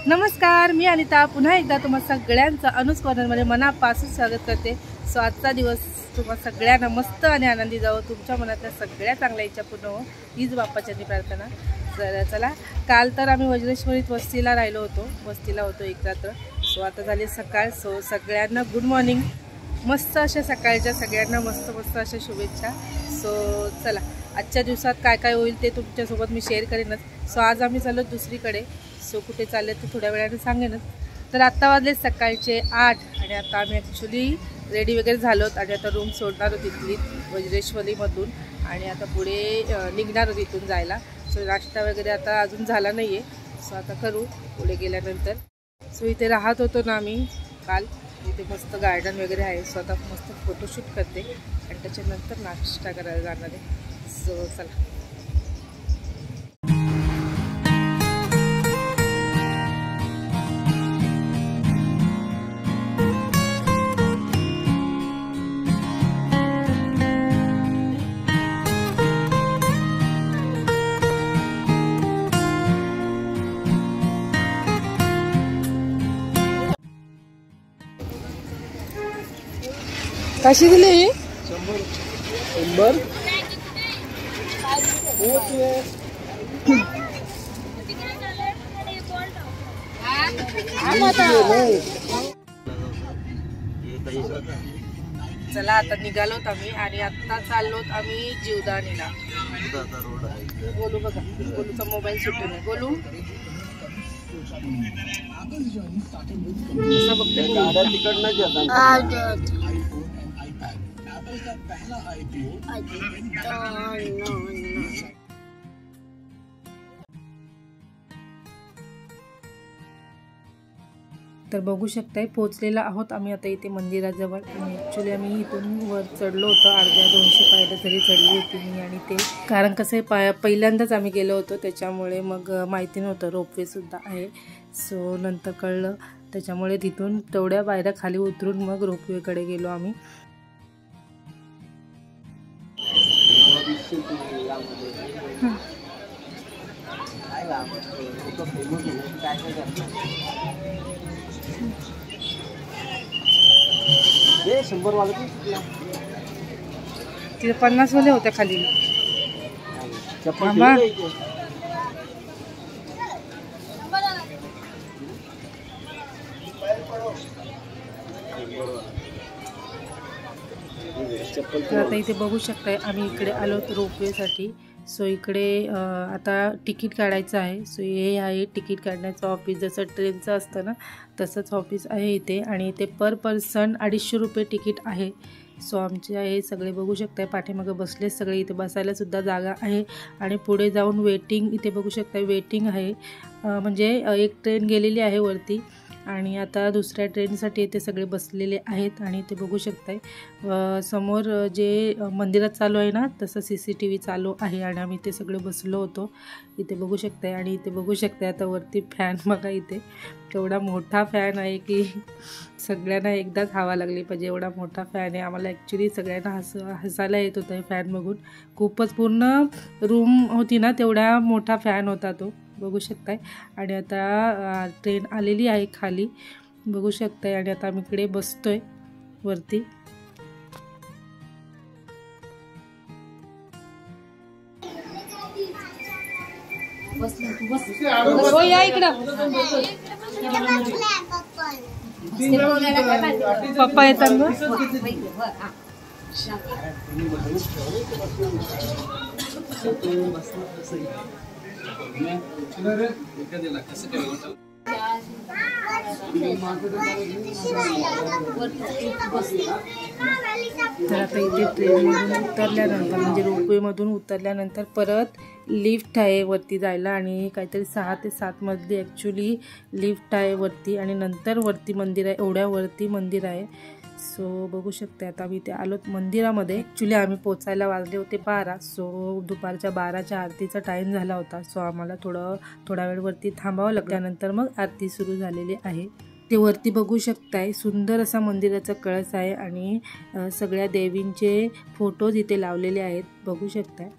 नमस्कार, मी अनिता पुन्हा एकदा तुम्हा सगळ्यांचं अनुज कॉर्नरमध्ये मनापासून स्वागत करते। सो आजचा दिवस तुम्हा सगळ्यांना मस्त आणि आनंदी जावो, तुमच्या मनातल्या सगळ्या चांगल्या इच्छा पूर्ण हो हीच बाप्पाची प्रार्थना। तर चला, काल तर आम्ही वज्रेश्वरीत वस्तीला राहिलो होतो, वस्तीला होतो एक रात्र। सो आता झाली सकाळ। सो सगळ्यांना गुड मॉर्निंग, मस्त अशा सकाळच्या सगळ्यांना मस्त मस्त अशा शुभेच्छा। सो चला, आजच्या दिवसात काय काय होईल ते तुमच्यासोबत मी शेअर करेनच। सो आज आम्ही चाललो दुसरीकडे। सो कुठे चालले ते थोड्या वेळाने सांगेनच। तर आत्ता वाजले सकाळचे 8 आणि आता आम्ही ॲक्च्युली रेडी वगैरे झालोत आणि आता रूम सोडणार होती तिथली वज्रेश्वरीमधून आणि आता पुढे निघणार होती इथून जायला। सो नाश्ता वगैरे आता अजून झाला नाही आहे, सो आता करू पुढे गेल्यानंतर। सो इथे राहत होतो ना आम्ही काल, इथे मस्त गार्डन वगैरे आहे। सो आता मस्त फोटोशूट करते आणि त्याच्यानंतर नाश्ता करायला जाणार आहे। सो चला, कशी दिली? 100 चला आता निघालोत आम्ही आणि आता चाललोत आम्ही जीवदानीला। बोलू बघा, बोलूचा मोबाईल सुटू नये। बोलू असं बघते तिकडनं तर बघू शकताय पोहोचलेला आहोत आम्ही आता इथे मंदिराजवळ। आणि ॲक्च्युली आम्ही इथून वर चढलो होतो, 250 पायऱ्या तरी चढली होती मी आणि ते, कारण कसं पहिल्यांदाच आम्ही गेलो होतो त्याच्यामुळे मग माहिती नव्हतं रोपवे सुद्धा आहे। सो नंतर कळलं, त्याच्यामुळे तिथून तेवढ्या पायऱ्या खाली उतरून मग रोपवेकडे गेलो आम्ही। तिथे 50 वाले होत्या खाली। तर आता इथे बघू शकताय आम्ही इकडे आलो रोपवेसाठी। सो इकडे आता तिकीट काढायचं आहे। सो हे आहे तिकीट काढण्याचं ऑफिस, जसं ट्रेनचं असतं ना तसंच ऑफिस आहे इथे। आणि इथे पर पर्सन 250 रुपये तिकीट आहे। सो आमचे आहे सगळे बघू शकताय, पाठीमागे बसले सगळे, इथे बसायला सुद्धा जागा आहे। आणि पुढे जाऊन वेटिंग, इथे बघू शकताय वेटिंग आहे, म्हणजे एक ट्रेन गेलेली आहे वरती आणि आता दुसऱ्या ट्रेनसाठी इथे सगळे बसलेले आहेत। आणि इथे बघू शकताय समोर जे मंदिरात चालू आहे ना तसं CCTV चालू आहे आणि आम्ही इथे सगळे बसलो होतो, इथे बघू शकताय। आणि इथे बघू शकताय आता वरती फॅन बघा, इथे एवढा मोठा फॅन आहे की सगळ्यांना एकदाच हवा लागली पाहिजे, एवढा मोठा फॅन आहे। आम्हाला ॲक्च्युली सगळ्यांना हसायला येत होतं फॅन बघून, खूपच पूर्ण रूम होती ना तेवढा मोठा फॅन होता तो, बघू शकताय। आणि आता ट्रेन आलेली आहे खाली, बघू शकताय। आणि आता आम्ही इकडे बसतोय वरती। हो या इकडं, पप्पा येतात ना। तर आता इथे ट्रेनमधून उतरल्यानंतर म्हणजे रोपवेमधून उतरल्यानंतर परत लिफ्ट आहे वरती जायला आणि काहीतरी 6 ते 7 मधली ॲक्च्युली लिफ्ट आहे वरती आणि नंतर वरती मंदिर आहे, एवढ्या वरती मंदिर आहे। सो बघू शकते आता आम्ही इथे आलोत मंदिरामध्ये। ॲक्च्युली आम्ही पोचायला वाजले होते 12। सो दुपारच्या 12च्या आरतीचा टाईम झाला होता। सो आम्हाला थोडा वेळ वरती थांबावं लागलं, त्यानंतर मग आरती सुरू झालेली आहे। ते वरती बघू शकताय सुंदर असा मंदिराचा कळस आहे आणि सगळ्या देवींचे फोटोज इथे लावलेले आहेत, बघू शकताय।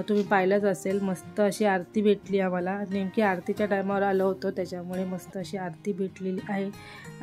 तुम्ही पाहिलंच असेल, मस्त अशी आरती भेटली आम्हाला. नेमकी आरतीच्या टायमावर आलो होतो, त्याच्यामुळे मस्त अशी आरती भेटलेली आहे.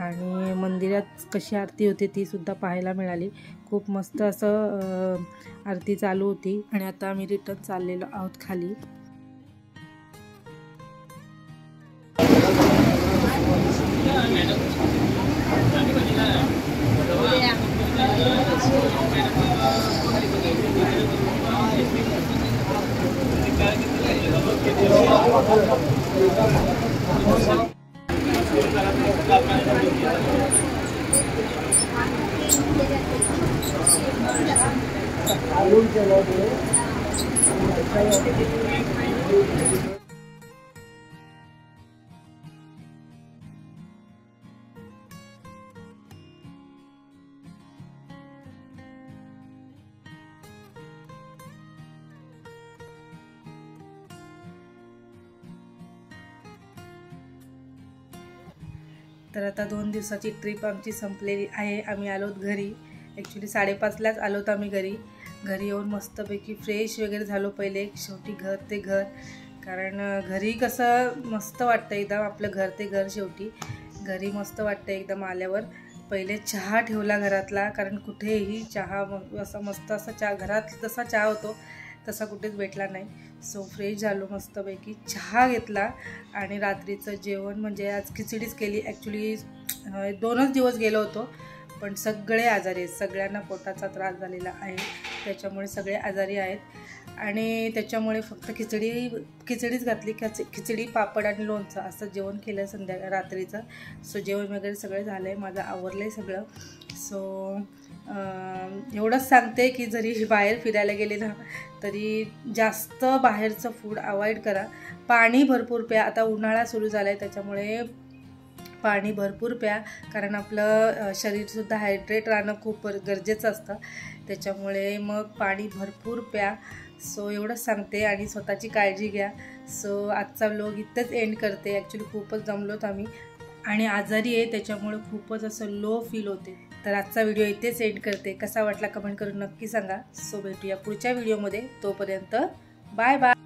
आणि मंदिरात कशी आरती होती ती सुद्धा पाहायला मिळाली. खूप मस्त असं आरती चालू होती. आणि आता आम्ही रिटर्न चाललेलो आहोत खाली. तर आता 2 दिवसाची ट्रिप आमची संपलेली आहे. आम्ही आलोत घरी. ॲक्च्युली 5:30लाच आलोत आम्ही घरी. घरी येऊन मस्तपैकी फ्रेश वगैरे झालो. पहिले शेवटी घर ते घर, कारण घरी कसं मस्त वाटतं एकदम. आपलं घर ते घर शेवटी घरी मस्त वाटतं एकदम आल्यावर. पहिले चहा ठेवला घरातला, कारण कुठेही चहा असा मस्त असा चहा घरात जसा चहा होतो तसा कुठेच भेटला नाही. सो फ्रेश झालो मस्तपैकी, चहा घेतला. आणि रात्रीचं जेवण म्हणजे आज खिचडीच केली. ॲक्च्युली 2च दिवस गेलो होतो, पण सगळे आजारी आहेत. सगळ्यांना पोटाचा त्रास झालेला आहे, त्याच्यामुळे सगळे आजारी आहेत. आणि त्याच्यामुळे फक्त खिचडीच घातली. खिचडी, पापड आणि लोणचं असं जेवण केलं रात्रीचं. सो जेवण वगैरे सगळं झालं आहे, माझं आवरलं आहे सगळं. सो एवढंच सांगते की जरी बाहेर फिरायला गेले ना तरी जास्त बाहेरचं फूड अवॉइड करा. पाणी भरपूर प्या. आता उन्हाळा सुरू झाला आहे, त्याच्यामुळे पाणी भरपूर प्या, कारण आपलं शरीरसुद्धा हायड्रेट राहणं खूप गरजेचं असतं. त्याच्यामुळे मग पाणी भरपूर प्या. सो एवढंच सांगते आणि स्वतःची काळजी घ्या. सो आजचा व्लॉग इथंच एंड करते. ॲक्च्युली खूपच दमलोत आम्ही आणि आजारी आहे, त्याच्यामुळे खूपच असं लो फील होते. तर आजचा व्हिडिओ इथेच एंड करते. कसा वाटला कमेंट करून नक्की सांगा. सो भेटूया पुढच्या व्हिडिओमध्ये. तोपर्यंत बाय बाय.